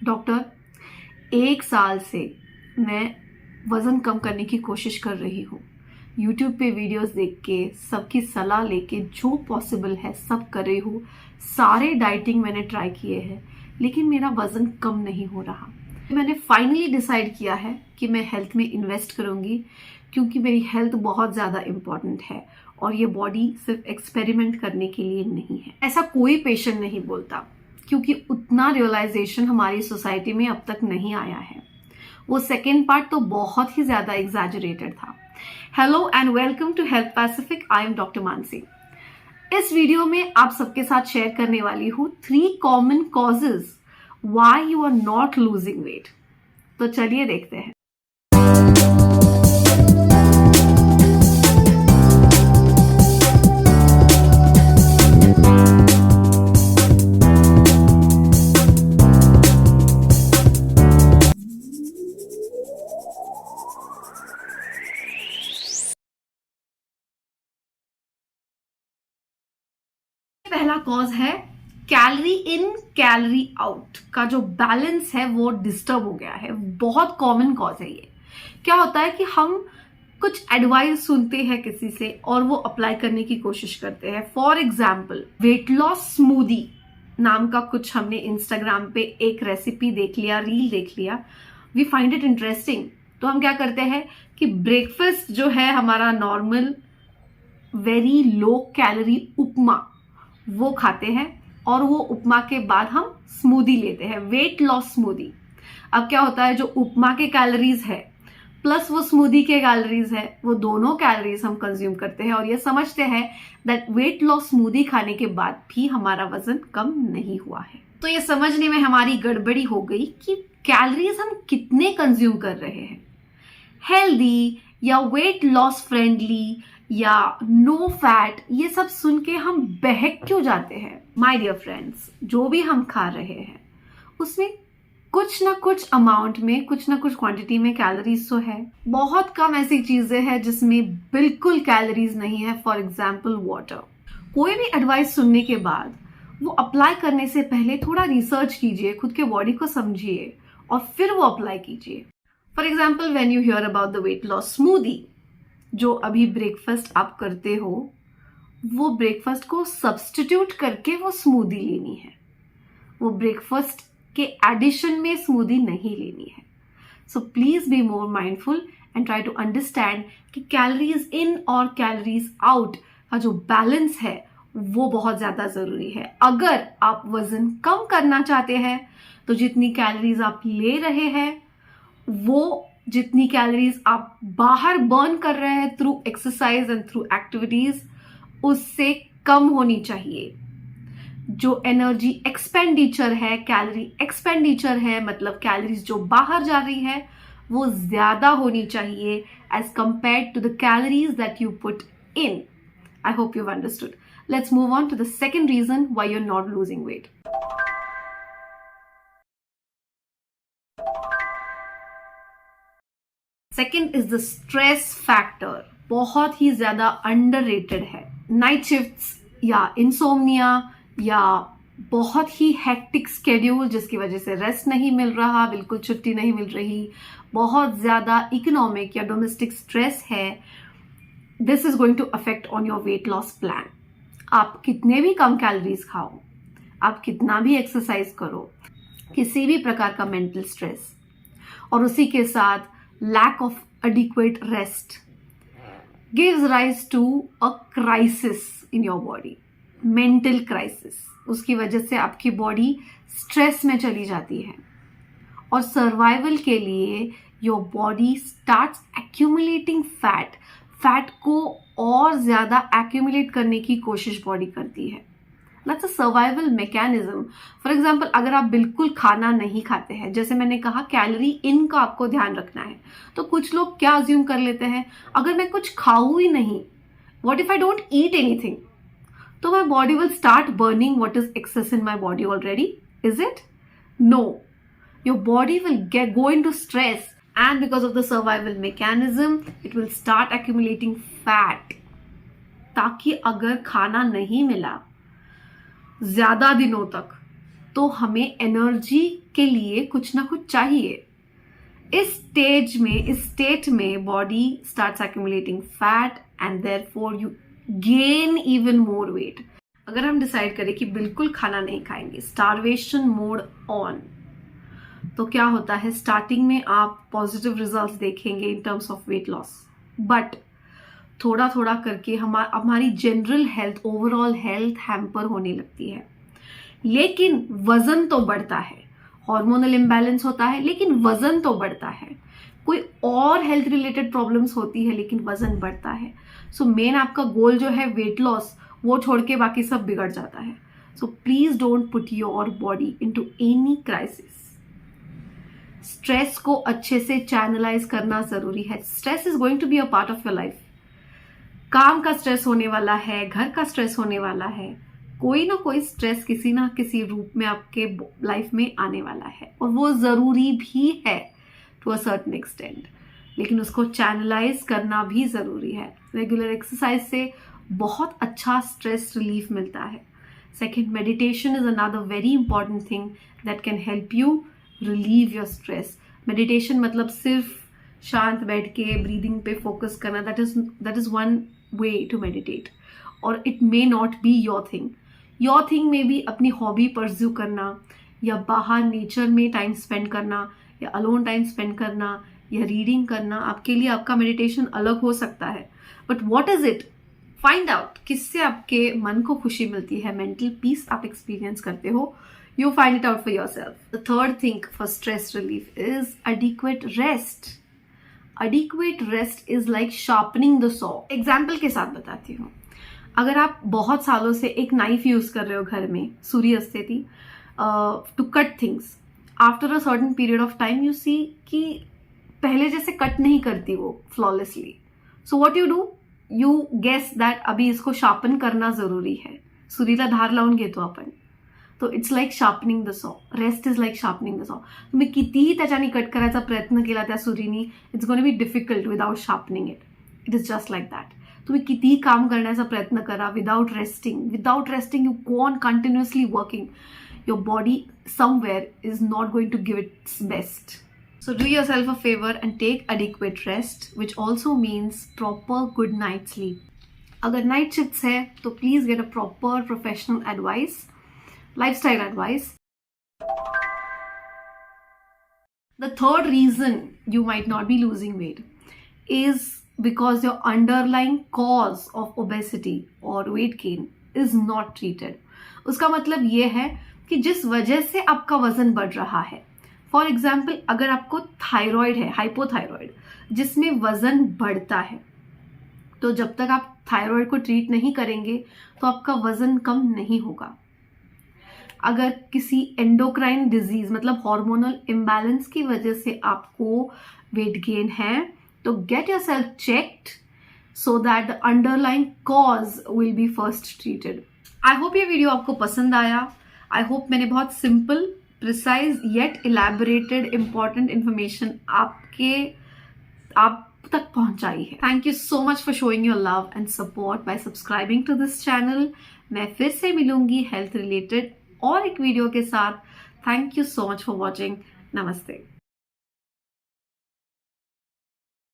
Doctor, 1 साल से मैं वज़न कम करने की कोशिश कर रही हूँ। यूट्यूब पे वीडियोस देख के, सबकी सलाह लेके जो पॉसिबल है सब कर रही हूँ। सारे डाइटिंग मैंने ट्राई किए हैं, लेकिन मेरा वज़न कम नहीं हो रहा। मैंने फाइनली डिसाइड किया है कि मैं हेल्थ में इन्वेस्ट करूँगी, क्योंकि मेरी हेल्थ बहुत ज़्यादा इम्पॉर्टेंट है और ये बॉडी सिर्फ एक्सपेरिमेंट करने के लिए नहीं है। ऐसा कोई पेशेंट नहीं बोलता, क्योंकि उतना रियलाइजेशन हमारी सोसाइटी में अब तक नहीं आया है। वो सेकेंड पार्ट तो बहुत ही ज़्यादा एग्जैजरेटेड था। Hello and welcome to health pacific. I am doctor Mansi. इस वीडियो में आप सबके साथ शेयर करने वाली हूँ 3 common causes why you are not losing weight. तो चलिए देखते हैं। पहला कॉज है कैलोरी इन कैलोरी आउट का जो बैलेंस है वो डिस्टर्ब हो गया है। बहुत कॉमन कॉज है ये। क्या होता है कि हम कुछ एडवाइस सुनते हैं किसी से और वो अप्लाई करने की कोशिश करते हैं। For example, weight loss smoothie नाम का कुछ हमने इंस्टाग्राम पे एक रेसिपी देख लिया, रील देख लिया, वी फाइंड इट इंटरेस्टिंग। तो हम क्या करते हैं कि ब्रेकफास्ट जो है हमारा नॉर्मल वेरी लो कैलोरी उपमा वो खाते हैं और वो उपमा के बाद हम स्मूदी लेते हैं, वेट लॉस स्मूदी। अब क्या होता है, जो उपमा के कैलोरीज है प्लस वो स्मूदी के कैलोरीज है, वो दोनों कैलोरीज हम कंज्यूम करते हैं और ये समझते हैं दैट वेट लॉस स्मूदी खाने के बाद भी हमारा वजन कम नहीं हुआ है। तो ये समझने में हमारी गड़बड़ी हो गई कि कैलोरीज हम कितने कंज्यूम कर रहे हैं। हेल्दी या वेट लॉस फ्रेंडली या नो फैट, ये सब सुन के हम बहक क्यों जाते हैं। माय डियर फ्रेंड्स, जो भी हम खा रहे हैं उसमें कुछ ना कुछ अमाउंट में, कुछ ना कुछ क्वांटिटी में कैलोरीज तो है। बहुत कम ऐसी चीजें हैं जिसमें बिल्कुल कैलोरीज नहीं है। For example water. कोई भी एडवाइस सुनने के बाद वो अप्लाई करने से पहले थोड़ा रिसर्च कीजिए, खुद के बॉडी को समझिए और फिर वो अप्लाई कीजिए। For example, when you here about the weight loss smoothie, जो अभी ब्रेकफास्ट आप करते हो, वो ब्रेकफास्ट को सब्स्टिट्यूट करके वो स्मूदी लेनी है। वो ब्रेकफास्ट के एडिशन में स्मूदी नहीं लेनी है। So please be more mindful and try to understand कि कैलोरीज इन और कैलोरीज आउट का जो बैलेंस है वो बहुत ज्यादा जरूरी है। अगर आप वजन कम करना चाहते हैं तो जितनी कैलोरीज आप ले रहे हैं, वो जितनी कैलोरीज आप बाहर बर्न कर रहे हैं through exercise and through activities, उससे कम होनी चाहिए। जो एनर्जी एक्सपेंडिचर है, कैलोरी एक्सपेंडिचर है, मतलब कैलोरीज जो बाहर जा रही है, वो ज्यादा होनी चाहिए as compared to the calories that you put in. I hope you understood. Let's move on to the second reason why you are not losing weight. Second is the stress factor. बहुत ही ज्यादा underrated है। Night shifts या insomnia या बहुत ही hectic schedule जिसकी वजह से रेस्ट नहीं मिल रहा, बिल्कुल छुट्टी नहीं मिल रही, बहुत ज्यादा इकोनॉमिक या डोमेस्टिक स्ट्रेस है, this is going to affect on your weight loss plan. आप कितने भी कम कैलोरीज खाओ, आप कितना भी एक्सरसाइज करो, किसी भी प्रकार का मेंटल स्ट्रेस और उसी के साथ lack of adequate rest gives rise to a crisis in your body, mental crisis। उसकी वजह से आपकी बॉडी स्ट्रेस में चली जाती है और सर्वाइवल के लिए your body starts accumulating fat. Fat को और ज्यादा एक्यूमुलेट करने की कोशिश बॉडी करती है। That's a survival mechanism। For example, अगर आप बिल्कुल खाना नहीं खाते हैं, जैसे मैंने कहा कैलोरी इन का आपको ध्यान रखना है, तो कुछ लोग क्या अज्यूम कर लेते हैं, अगर मैं कुछ खाऊं ही नहीं, what if I don't eat anything, तो my body will start burning what is excess in my body already. Is it? No, your body will go into stress and because of the survival mechanism it will start accumulating fat, ताकि अगर खाना नहीं मिला ज्यादा दिनों तक तो हमें एनर्जी के लिए कुछ ना कुछ चाहिए। इस स्टेट में body starts accumulating fat and therefore you gain even more weight. अगर हम डिसाइड करें कि बिल्कुल खाना नहीं खाएंगे, स्टारवेशन मोड ऑन, तो क्या होता है, स्टार्टिंग में आप पॉजिटिव रिजल्ट्स देखेंगे in terms of weight loss, but थोड़ा थोड़ा करके हमारी general health, overall health hamper होने लगती है। लेकिन वजन तो बढ़ता है, हार्मोनल इम्बैलेंस होता है लेकिन वजन तो बढ़ता है। कोई और हेल्थ रिलेटेड प्रॉब्लम्स होती है लेकिन वजन बढ़ता है। सो मेन आपका गोल जो है वेट लॉस, वो छोड़ के बाकी सब बिगड़ जाता है। So please don't put your body into any crisis. Stress को अच्छे से चैनलाइज करना जरूरी है। Stress is going to be a part of your life. काम का स्ट्रेस होने वाला है, घर का स्ट्रेस होने वाला है, कोई ना कोई स्ट्रेस किसी ना किसी रूप में आपके लाइफ में आने वाला है, और वो जरूरी भी है टू अ सर्टेन एक्सटेंट, लेकिन उसको चैनलाइज करना भी जरूरी है। रेगुलर एक्सरसाइज से बहुत अच्छा स्ट्रेस रिलीफ मिलता है। Second, meditation is another very important thing that can help you relieve your stress. Meditation मतलब सिर्फ शांत बैठ के ब्रीदिंग पे फोकस करना, that is one way to meditate, और it may not be your thing. Your thing में भी अपनी हॉबी परस्यू करना, या बाहर नेचर में टाइम स्पेंड करना, या अलोन टाइम स्पेंड करना, या रीडिंग करना, आपके लिए आपका मेडिटेशन अलग हो सकता है। But what is it? Find out किससे आपके मन को खुशी मिलती है, मेंटल पीस आप एक्सपीरियंस करते हो। You find it out for yourself. The third thing for stress relief is adequate rest. Adequate rest is like sharpening the saw. Example के साथ बताती हूँ। अगर आप बहुत सालों से एक नाइफ यूज कर रहे हो घर में, सूरी अस्थिति, to cut things, after a certain period of time you see कि पहले जैसे कट नहीं करती वो flawlessly. So what you do, you guess that अभी इसको शार्पन करना जरूरी है, सुरीला धार लावून घेतो आपण। तो it's like sharpening the saw. Rest is like sharpening the saw. तुम्ही कितीही त्याच्याने कट करायचा प्रयत्न केला त्या सुरीनी, it's gonna be difficult without sharpening it. It is just like that. तुम्ही कितीही काम करण्याचा प्रयत्न करा without resting you go on continuously working, your body somewhere is not going to give its best. So do yourself a favor and take adequate rest, which also means proper good night sleep. अगर night shifts है तो please get a proper professional advice, lifestyle advice. The third reason you might not be losing weight is because your underlying cause of obesity or weight gain is not treated. उसका मतलब ये है कि जिस वजह से आपका वजन बढ़ रहा है, फॉर एग्जाम्पल अगर आपको थायराइड है, हाइपोथायराइड, जिसमें वजन बढ़ता है, तो जब तक आप थायराइड को ट्रीट नहीं करेंगे तो आपका वजन कम नहीं होगा. अगर किसी एंडोक्राइन डिजीज मतलब हार्मोनल इम्बैलेंस की वजह से आपको वेट गेन है, तो get yourself checked so that the underlying cause will be first treated. I hope ये वीडियो आपको पसंद आया. आई होप मैंने बहुत simple, precise yet elaborated important information आप तक पहुंचाई है. Thank you so much for showing your love and support by subscribing to this channel. मैं फिर से मिलूंगी हेल्थ रिलेटेड और एक वीडियो के साथ. Thank you so much for watching. नमस्ते.